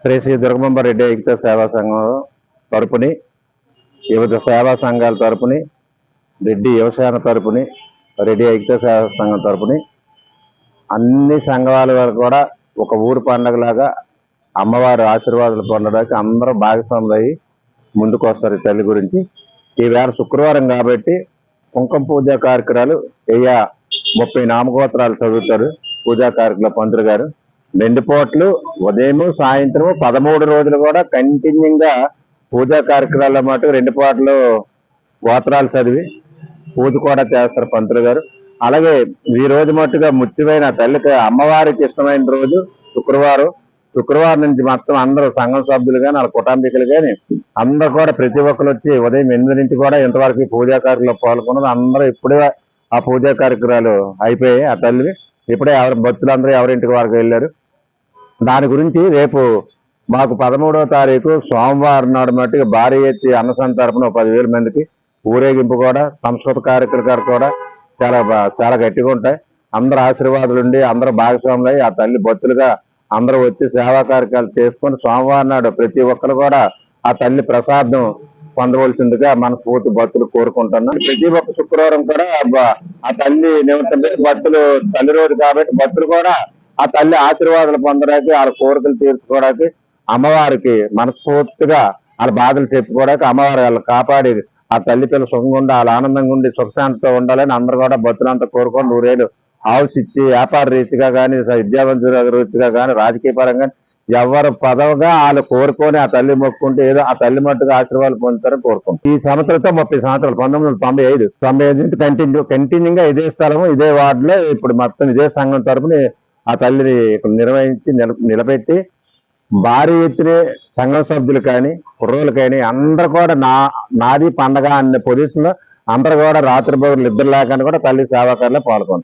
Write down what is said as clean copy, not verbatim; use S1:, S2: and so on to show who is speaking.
S1: శ్రీ దుర్గంబరెడ్డి ఏకతా సేవా సంఘం తరపుని, వివిధ సేవా సంఘాల తరపుని, రెడ్డి యువసేన తరపుని, రెడ్డి ఏకతా సేవా సంఘం తరపుని అన్ని సంఘాల వారు కూడా ఒక ఊరు పండగలాగా అమ్మవారి ఆశీర్వాదాలు పొందడానికి అందరూ భాగస్వాములు అయ్యి ముందుకు వస్తారు. ఈ తల్లి గురించి ఈవేళ శుక్రవారం కాబట్టి కుంకుమ పూజా కార్యక్రమాలు 30 నామగోత్రాలు చదువుతారు. పూజా కార్యక్రమం పంతులు గారు 2 పూటలు ఉదయం సాయంత్రం 13 రోజులు కూడా కంటిన్యూగా పూజా కార్యక్రమాల మటు 2 పూటలు గోత్రాలు చదివి పూజ కూడా చేస్తారు పంతులు గారు. అలాగే ఈ రోజు మట్టుగా ముఖ్యమైన తల్లికి అమ్మవారికి ఇష్టమైన రోజు శుక్రవారం నుంచి మొత్తం అందరూ సంఘం సభ్యులు కానీ వాళ్ళ కుటుంబీకులు కానీ అందరూ కూడా ప్రతి ఒక్కరు వచ్చి ఉదయం 8 నుంచి కూడా ఇంతవరకు పూజా కార్యక్రమంలో పాల్గొన్నది. అందరూ ఇప్పుడే ఆ పూజా కార్యక్రమాలు అయిపోయాయి. ఆ తల్లి ఇప్పుడే భక్తులందరూ ఎవరింటికి వారికి వెళ్ళారు. దాని గురించి రేపు మాకు 13వ తారీఖు సోమవారం నాడు మట్టుగా భారీ ఎత్తి అన్నసంత తరపున 10,000 మందికి ఊరేగింపు కూడా సంస్కృత కార్యక్రమాలు కూడా చాలా గట్టిగా ఉంటాయి. అందరూ ఆశీర్వాదాలు ఉండి అందరూ భాగస్వాములై ఆ తల్లి భక్తులుగా అందరూ వచ్చి సేవా కార్యక్రమాలు చేసుకొని సోమవారం నాడు ప్రతి ఒక్కరు కూడా ఆ తల్లి ప్రసాదం పొందవలసిందిగా మనస్ఫూర్తి భక్తులు కోరుకుంటున్నాం. ప్రతి ఒక్క శుక్రవారం కూడా ఆ తల్లి నిమిత్తం భక్తులు తల్లి రోజు కాబట్టి భక్తులు కూడా ఆ తల్లి ఆశీర్వాదాలు పొందడానికి వాళ్ళ కోరికలు తీర్చుకోవడానికి అమ్మవారికి మనస్ఫూర్తిగా వాళ్ళ బాధలు చెప్పుకోవడానికి అమ్మవారు వాళ్ళని కాపాడి ఆ తల్లి పిల్ల సుఖంగా ఉండి వాళ్ళ ఆనందంగా ఉండి సుఖశాంతితో ఉండాలని అందరూ కూడా భక్తులంతా కోరుకొని 100 హౌస్ ఇచ్చి వ్యాపార రీతిగా కానీ విద్యావంతుల రీతిగా కానీ రాజకీయ పరంగా ఎవరు పదవిగా వాళ్ళు కోరుకొని ఆ తల్లి మొక్కుంటే ఏదో ఆ తల్లి మట్టుగా ఆశీర్వాదాలు పొందుతారని కోరుకుంటాం. ఈ సంవత్సరంతో 30 సంవత్సరాలు 1995 నుంచి కంటిన్యూగా ఇదే స్థలము ఇదే వార్డులో ఇప్పుడు మొత్తం ఇదే సంఘం తరపున ఆ తల్లిని నిర్వహించి నిలబెట్టి భారీ ఎత్తున సంఘం సభ్యులు కానీ కుర్రోళ్ళు కానీ అందరు కూడా నాది పండగ అనే పొజిషన్ లో అందరు కూడా రాత్రి బదులు ఇద్దరు లేకుండా కూడా తల్లి సేవాకారులో పాల్గొంటారు.